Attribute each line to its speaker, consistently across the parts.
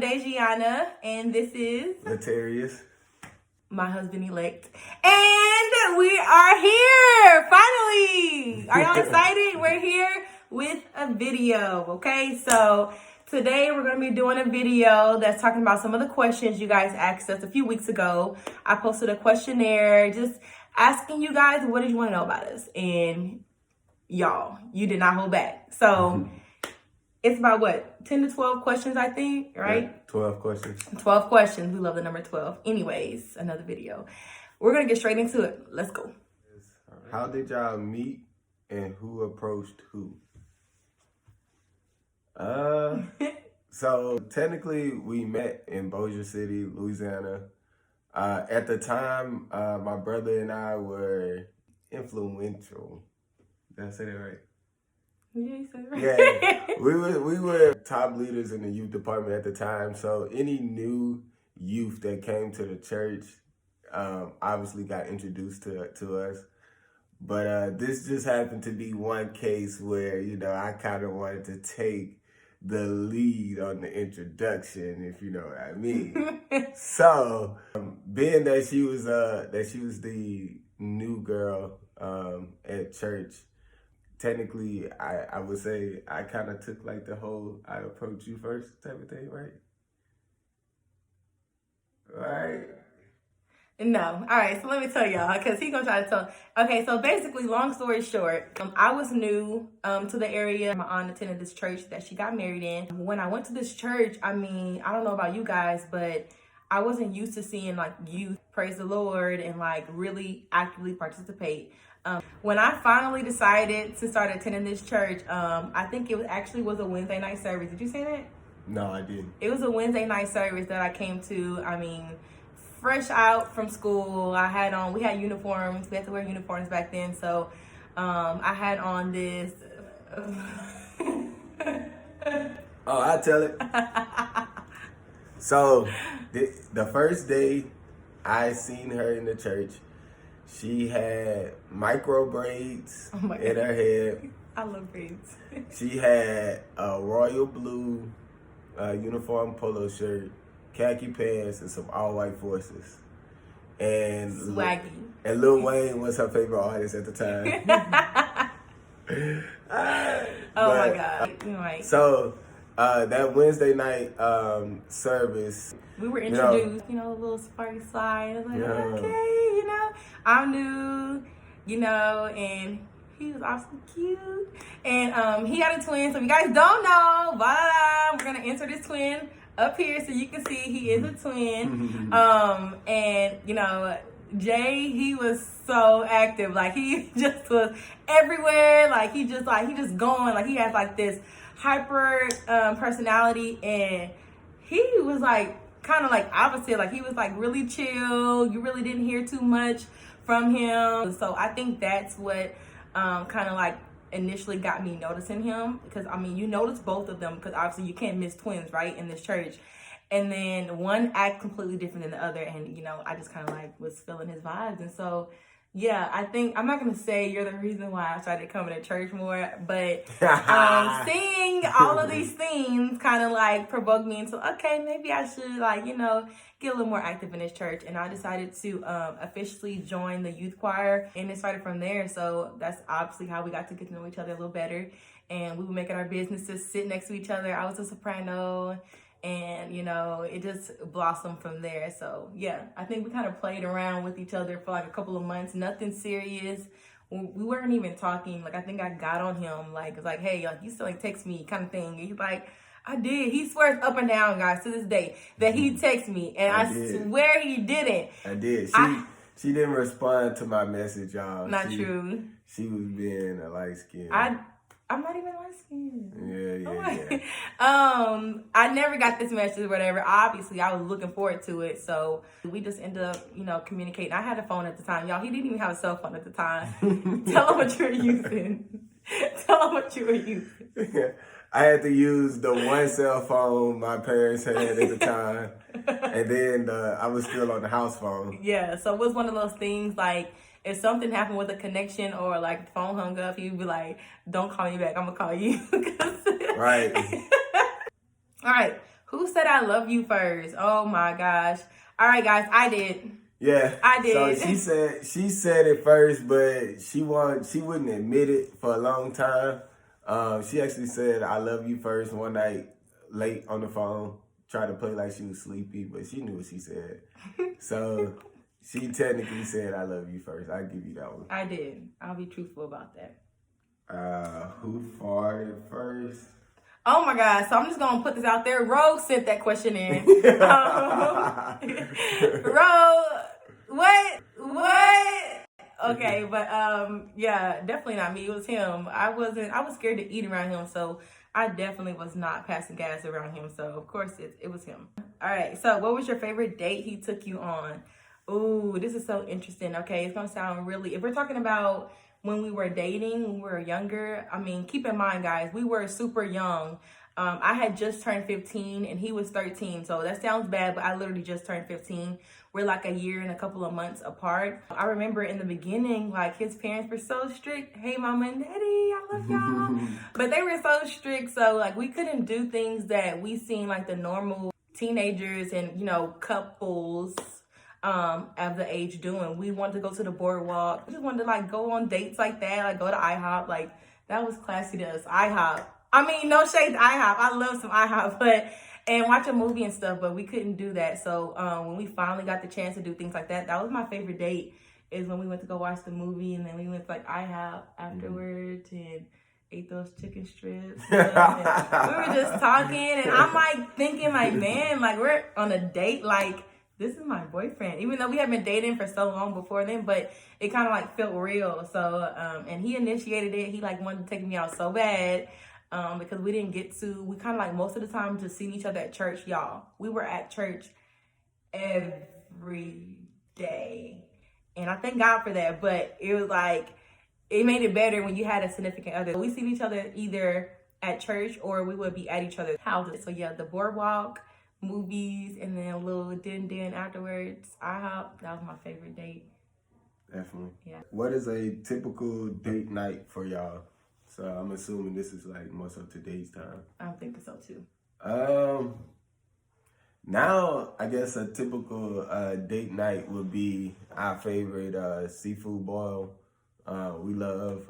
Speaker 1: Dejiana, and this is
Speaker 2: Latarius,
Speaker 1: my husband-elect. And we are here, finally! Are y'all excited? We're here with a video, okay? So today we're going to be doing a video that's talking about some of the questions you guys asked us a few weeks ago. I posted a questionnaire just asking you guys, what did you want to know about us? And y'all, you did not hold back. So it's about what, 10 to 12 questions, I think, right?
Speaker 2: Yeah, 12 questions.
Speaker 1: 12 questions. We love the number 12. Anyways, another video. We're going to get straight into it. Let's go.
Speaker 2: How did y'all meet and who approached who? So technically we met in Bossier City, Louisiana. At the time, my brother and I were influential. Did I say that right?
Speaker 1: Yeah, you said it right.
Speaker 2: Yeah, we were top leaders in the youth department at the time. So any new youth that came to the church obviously got introduced to us. But this just happened to be one case where, you know, I kind of wanted to take the lead on the introduction, if you know what I mean. So being that she was the new girl at church, technically, I would say I kind of took like the whole I approach you first type of thing, right? Right?
Speaker 1: No. All right. So let me tell y'all, because he's going to try to tell. Okay. So basically, long story short, I was new to the area. My aunt attended this church that she got married in. When I went to this church, I mean, I don't know about you guys, but I wasn't used to seeing like youth praise the Lord and like really actively participate. When I finally decided to start attending this church, I think it was a Wednesday night service. Did you say that?
Speaker 2: No, I didn't.
Speaker 1: It was a Wednesday night service that I came to. I mean, fresh out from school, we had uniforms. We had to wear uniforms back then. So I had on this.
Speaker 2: Oh, I'll tell it. So the first day I seen her in the church, she had micro braids in her head.
Speaker 1: I love braids.
Speaker 2: She had a royal blue uniform polo shirt, khaki pants, and some all-white forces. And
Speaker 1: Swaggy.
Speaker 2: And Lil Wayne was her favorite artist at the time.
Speaker 1: Oh my God. You're right.
Speaker 2: So that Wednesday night service,
Speaker 1: we were introduced, a little sparky slide. I was like, okay, I'm new, and he was also cute. And he had a twin. So if you guys don't know, we're going to insert his twin up here so you can see he is a twin. And, Jay, he was so active. Like, he just was everywhere. Like, he just going. Like, he has, like, this hyper personality. And he was, like, kind of, like, opposite. Like, he was, like, really chill. You really didn't hear too much from him. So I think that's what kind of, like, initially got me noticing him. Because, I mean, you notice both of them. Because, obviously, you can't miss twins, right, in this church. And then one act completely different than the other. And, I just kind of like was feeling his vibes. And so, yeah, I think, I'm not going to say you're the reason why I started coming to church more. But seeing all of these things kind of like provoked me into, okay, maybe I should like, get a little more active in this church. And I decided to officially join the youth choir. And it started from there. So that's obviously how we got to get to know each other a little better. And we would make it our business to sit next to each other. I was a soprano. And, it just blossomed from there. So, yeah, I think we kind of played around with each other for like a couple of months. Nothing serious. We weren't even talking. Like, I think I got on him. Like, it's like, hey, like, you still like text me kind of thing. And he's like, I did. He swears up and down, guys, to this day that he texted me. And I swear he didn't.
Speaker 2: I did. She didn't respond to my message, y'all.
Speaker 1: Not true.
Speaker 2: She was being a light skin.
Speaker 1: I'm not even light skinned.
Speaker 2: Yeah.
Speaker 1: I never got this message or whatever. Obviously, I was looking forward to it. So we just ended up, communicating. I had a phone at the time. Y'all, he didn't even have a cell phone at the time. Tell him what you were using. Tell him what you were using.
Speaker 2: I had to use the one cell phone my parents had at the time. And then I was still on the house phone.
Speaker 1: Yeah, so it was one of those things like, if something happened with a connection or like the phone hung up, he'd be like, don't call me back, I'm gonna call you.
Speaker 2: Right.
Speaker 1: All right, Who said I love you first? Oh my gosh. All right, guys, I did.
Speaker 2: Yeah,
Speaker 1: I did.
Speaker 2: So she said it first, but she wouldn't admit it for a long time. She actually said I love you first one night late on the phone. Tried to play like she was sleepy, but she knew what she said. So she technically said I love you first. I give you that one.
Speaker 1: I did. I'll be truthful about that.
Speaker 2: Who farted first?
Speaker 1: Oh my God. So I'm just going to put this out there. Rogue sent that question in. Rogue, what? Okay, but yeah, definitely not me. It was him. I was scared to eat around him, so I definitely was not passing gas around him. So of course it was him. All right. So what was your favorite date he took you on? Ooh, this is so interesting. Okay, it's gonna sound really. If we're talking about when we were dating, when we were younger, I mean, keep in mind, guys, we were super young. I had just turned 15 and he was 13. So that sounds bad, but I literally just turned 15. We're like a year and a couple of months apart. I remember in the beginning, like his parents were so strict. Hey, mama and daddy, I love y'all. But they were so strict. So like we couldn't do things that we seen like the normal teenagers and, you know, couples of the age doing. We wanted to go to the boardwalk. We just wanted to like go on dates like that, like go to IHOP. Like that was classy to us. IHOP. I mean, no shade to IHOP. I love some IHOP, and watch a movie and stuff, but we couldn't do that. So when we finally got the chance to do things like that, that was my favorite date, is when we went to go watch the movie, and then we went to like IHOP afterwards and ate those chicken strips. We were just talking, and I'm like thinking like, man, like we're on a date, like this is my boyfriend, even though we had been dating for so long before then, but it kind of like felt real. So and he initiated it. He like wanted to take me out so bad. Because we didn't get to, we kind of like most of the time just seen each other at church, y'all. We were at church every day. And I thank God for that. But it was like, it made it better when you had a significant other. We seen each other either at church or we would be at each other's houses. So yeah, the boardwalk, movies, and then a little din afterwards. IHOP, that was my favorite date.
Speaker 2: Definitely.
Speaker 1: Yeah.
Speaker 2: What is a typical date night for y'all? So I'm assuming this is like most of today's time.
Speaker 1: I'm thinking so too.
Speaker 2: Now I guess a typical date night would be our favorite seafood boil. We love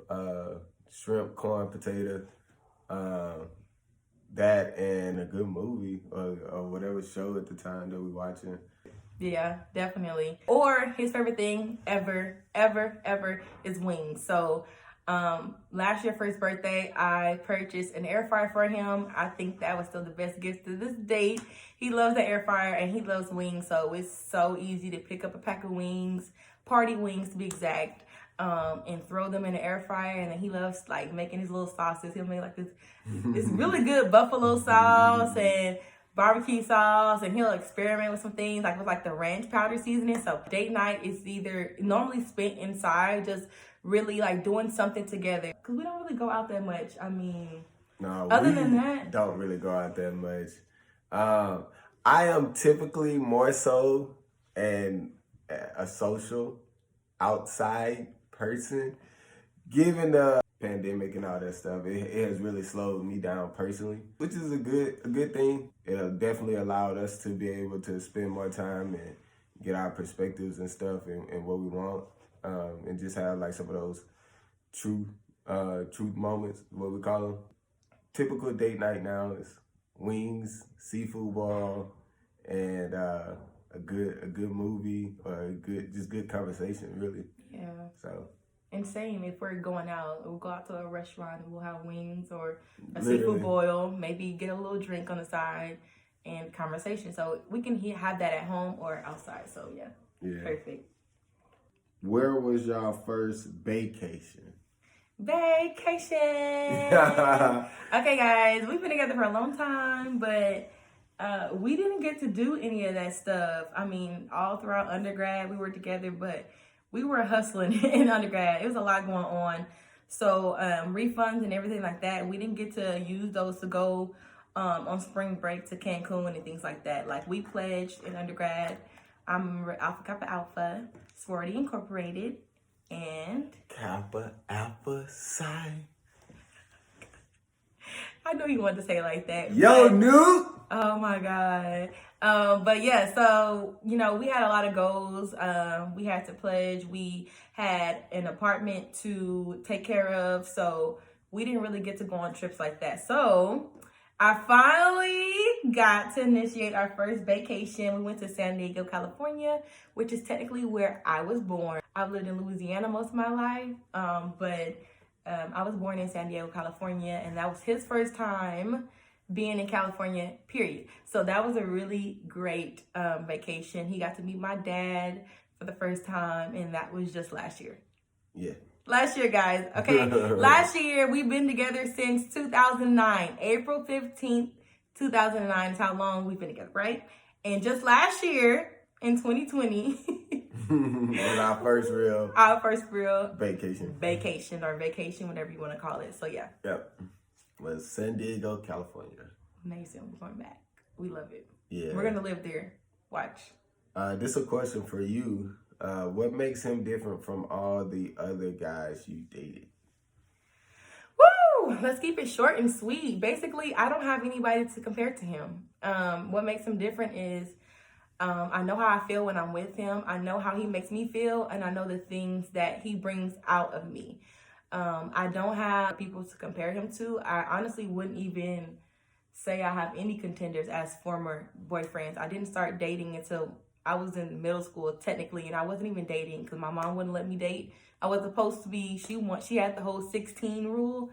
Speaker 2: shrimp, corn, potato. That and a good movie or whatever show at the time that we're watching.
Speaker 1: Yeah, definitely. Or his favorite thing ever is wings. So last year for his birthday, I purchased an air fryer for him. I think that was still the best gift to this date. He loves the air fryer and he loves wings, so it's so easy to pick up a pack of wings, party wings to be exact, and throw them in the air fryer. And then he loves like making his little sauces. He'll make like this really good buffalo sauce and barbecue sauce, and he'll experiment with some things like with like the ranch powder seasoning. So date night is either normally spent inside, just really like doing something together, because we don't really go out that much. I mean,
Speaker 2: no,
Speaker 1: other than that,
Speaker 2: don't really go out that much. I am typically more so a social outside person. Given the pandemic and all that stuff, it has really slowed me down personally, which is a good thing. It definitely allowed us to be able to spend more time and get our perspectives and stuff and what we want. And just have like some of those truth moments, what we call them. Typical date night now is wings, seafood boil, and a good movie or good conversation, really.
Speaker 1: yeah.
Speaker 2: So.
Speaker 1: And same, if we're going out, we'll go out to a restaurant and we'll have wings or a
Speaker 2: Literally.
Speaker 1: seafood boil, maybe get a little drink on the side and conversation. So we can have that at home or outside. So yeah. Perfect.
Speaker 2: Where was y'all first vacation?
Speaker 1: Vacation. Okay, guys, we've been together for a long time, but we didn't get to do any of that stuff. I mean, all throughout undergrad, we were together, but we were hustling in undergrad. It was a lot going on. So refunds and everything like that, we didn't get to use those to go on spring break to Cancun and things like that. Like we pledged in undergrad. I remember Alpha Kappa Alpha, Sorority Incorporated, and
Speaker 2: Kappa Alpha Psi.
Speaker 1: I knew he wanted to say it like that.
Speaker 2: Yo, Nuke!
Speaker 1: Oh my God. But yeah, so, you know, we had a lot of goals. We had to pledge. We had an apartment to take care of. So we didn't really get to go on trips like that. So I finally got to initiate our first vacation. We went to San Diego, California, which is technically where I was born. I've lived in Louisiana most of my life, but I was born in San Diego, California, and that was his first time being in California, period. So that was a really great vacation. He got to meet my dad for the first time, and that was just last year.
Speaker 2: Yeah.
Speaker 1: Last year, guys. Okay. Last year, we've been together since 2009. April 15th, 2009 is how long we've been together, right? And just last year, in 2020,
Speaker 2: on our first real
Speaker 1: vacation, whatever you want to call it. So yeah.
Speaker 2: Yep. Was San Diego, California.
Speaker 1: Amazing. We're going back. We love it.
Speaker 2: Yeah.
Speaker 1: We're gonna live there. Watch.
Speaker 2: This is a question for you. What makes him different from all the other guys you dated?
Speaker 1: Woo! Let's keep it short and sweet. Basically, I don't have anybody to compare to him. What makes him different is I know how I feel when I'm with him. I know how he makes me feel, and I know the things that he brings out of me. I don't have people to compare him to. I honestly wouldn't even say I have any contenders as former boyfriends. I didn't start dating until I was in middle school, technically, and I wasn't even dating because my mom wouldn't let me date. I was supposed to be, she had the whole 16 rule.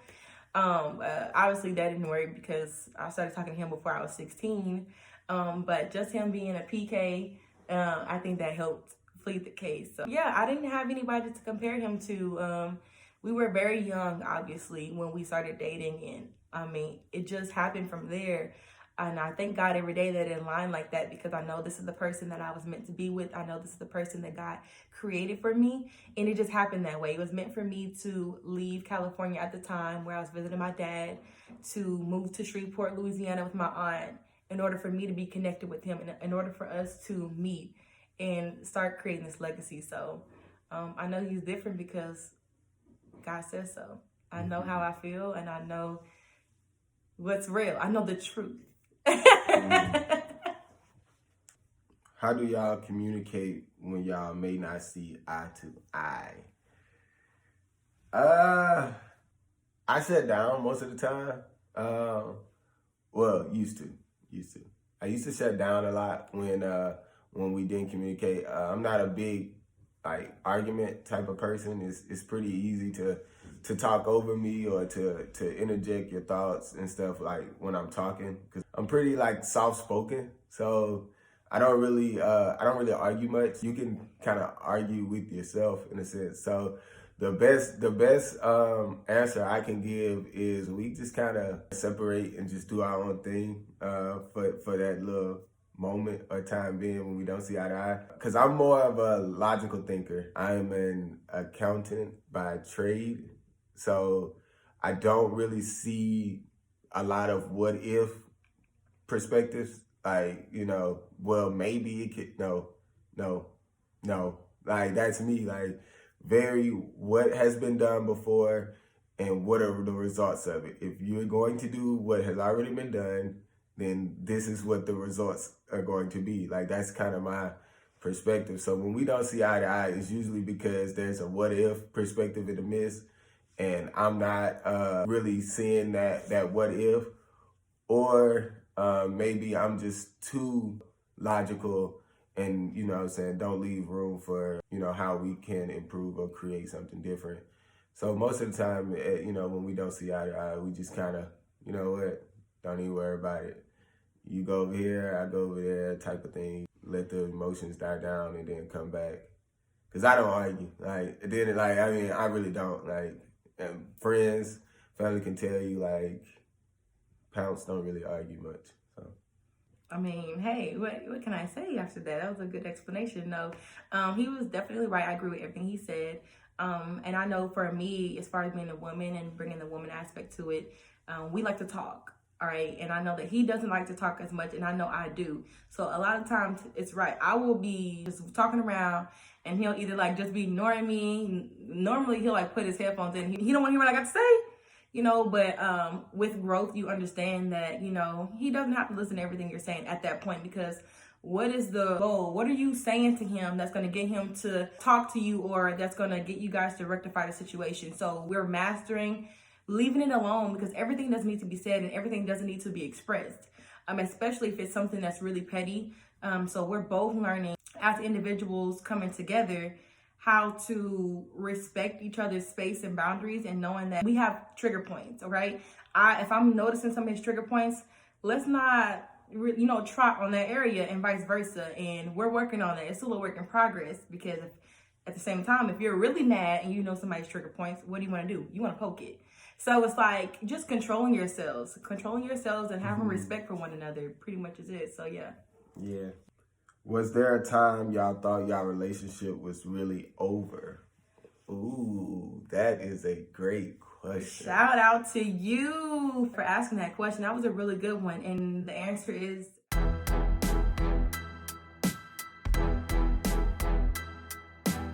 Speaker 1: Obviously that didn't work because I started talking to him before I was 16. But just him being a PK, I think that helped plead the case. So yeah, I didn't have anybody to compare him to. We were very young, obviously, when we started dating, and I mean, it just happened from there. And I thank God every day that it aligned like that, because I know this is the person that I was meant to be with. I know this is the person that God created for me. And it just happened that way. It was meant for me to leave California at the time where I was visiting my dad, to move to Shreveport, Louisiana with my aunt, in order for me to be connected with him, and in order for us to meet and start creating this legacy. So I know he's different because God says so. I know how I feel, and I know what's real. I know the truth.
Speaker 2: How do y'all communicate when y'all may not see eye to eye? I shut down most of the time. Well, used to. I used to shut down a lot when we didn't communicate. I'm not a big argument type of person. It's pretty easy to talk over me or to interject your thoughts and stuff when I'm talking, because I'm pretty soft spoken. So I don't really argue much. You can kind of argue with yourself in a sense. So the best answer I can give is we just kind of separate and just do our own thing for that little moment or time being when we don't see eye to eye. Because I'm more of a logical thinker. I'm an accountant by trade, so I don't really see a lot of what if perspectives. Well, maybe it could, no. That's me. Very what has been done before and what are the results of it. If you're going to do what has already been done, then this is what the results are going to be. That's kind of my perspective. So when we don't see eye to eye, it's usually because there's a what if perspective in the midst, and I'm not really seeing that what if, or maybe I'm just too logical and, don't leave room for, how we can improve or create something different. So most of the time, when we don't see eye to eye, we just kind of, don't even worry about it. You go over here, I go over there, type of thing. Let the emotions die down and then come back. Because I don't argue. I really don't. And friends, family can tell you, Pounce don't really argue much. So.
Speaker 1: I mean, hey, what can I say after that? That was a good explanation. No, he was definitely right. I agree with everything he said. And I know for me, as far as being a woman and bringing the woman aspect to it, we like to talk. All right. And I know that he doesn't like to talk as much, and I know I do. So a lot of times it's right. I will be just talking around, and he'll either just be ignoring me. Normally he'll put his headphones in. He don't want to hear what I got to say. you know, but with growth, you understand that, you know, he doesn't have to listen to everything you're saying at that point, because what is the goal? What are you saying to him that's going to get him to talk to you, or that's going to get you guys to rectify the situation? So we're mastering leaving it alone, because everything doesn't need to be said and everything doesn't need to be expressed, especially if it's something that's really petty. So we're both learning as individuals coming together how to respect each other's space and boundaries, and knowing that we have trigger points, okay? If I'm noticing some of his trigger points, let's not, you know, trot on that area, and vice versa. And we're working on it. It's still a work in progress, because at the same time, if you're really mad and you know somebody's trigger points, what do you want to do? You want to poke it. So it's like just controlling yourselves and having respect for one another pretty much is it. So yeah.
Speaker 2: Yeah. Was there a time y'all thought y'all relationship was really over? Ooh, that is a great question.
Speaker 1: Shout out to you for asking that question. That was a really good one. And the answer is